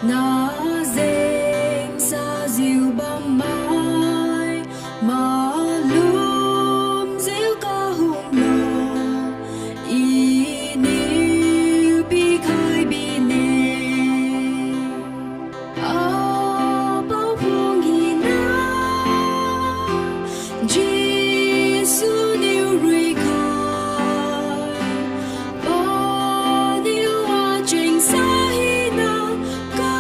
na deng sa diu băng mai mà lùm diu ca hùng lò y niu pikhai bi nè a bao phong hi na Jesus niu rui khai ba niu a chinh sa hi na ca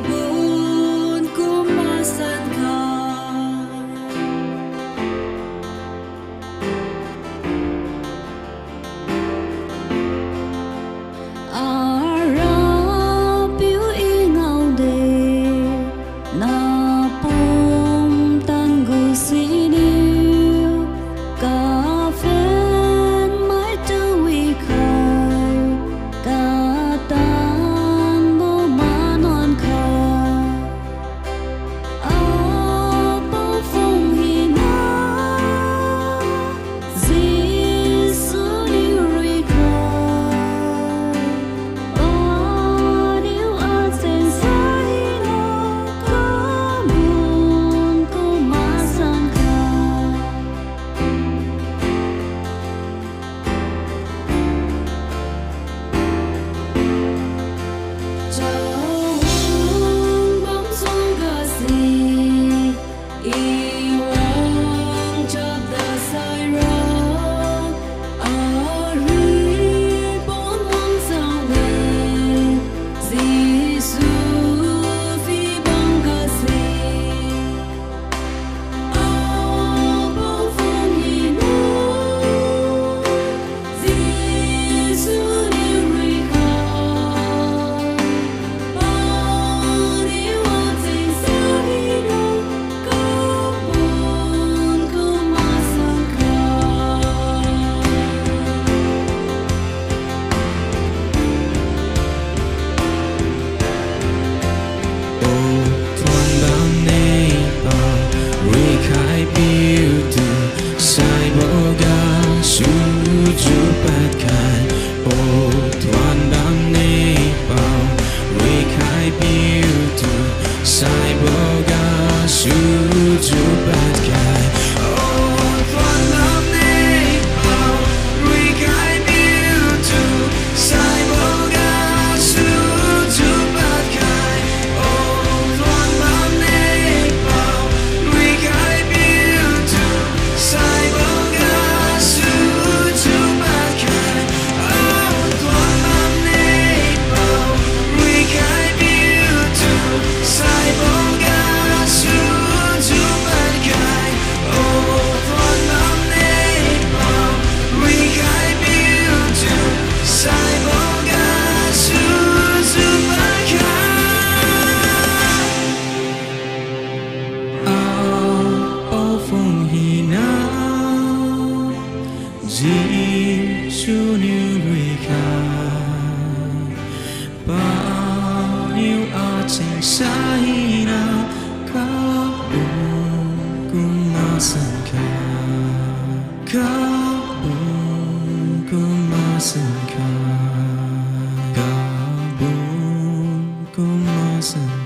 bun kum ma san khai a ra biểu y ngao đề na pum tan gu si niu ca phen mai tu vi khai ca tan bo ma non khai a bao phong hi na Jesus niu rui khai a niu a sen sa hi na ca bun kum ma san khai Trong bóng xuống gà xì y vang cho ta sai ra a ri bốn mong sao về Giêsu phi băng gà xì a bao phong hi na Giêsu niu rui khai ba niu a chinh sa hi na ca bun kum ma san khai Thuần đam nê bao rui khai biểu tu sai bộ ga su chu bát khai thuần đam nê bao rui khai biểu tu sai bộ ga su chu bát khai thuần đam nê bao rui khai biểu tu sai bộ ga su chu bát khai thuần đam nê bao rui khai biểu tu sai bộ ga su chu bát khai thuần đam nê bao rui khai biểu tu sai bộ ga su chu bát khai thuần đam nê bao rui khai biểu tu sai bộ ga su chu bát khai bao phong hi na Giêsu niu rui khai bao nhiêu a chinh sa hi na ca bun kum ma san khai ca bun kum ma san khai ca bun kum ma san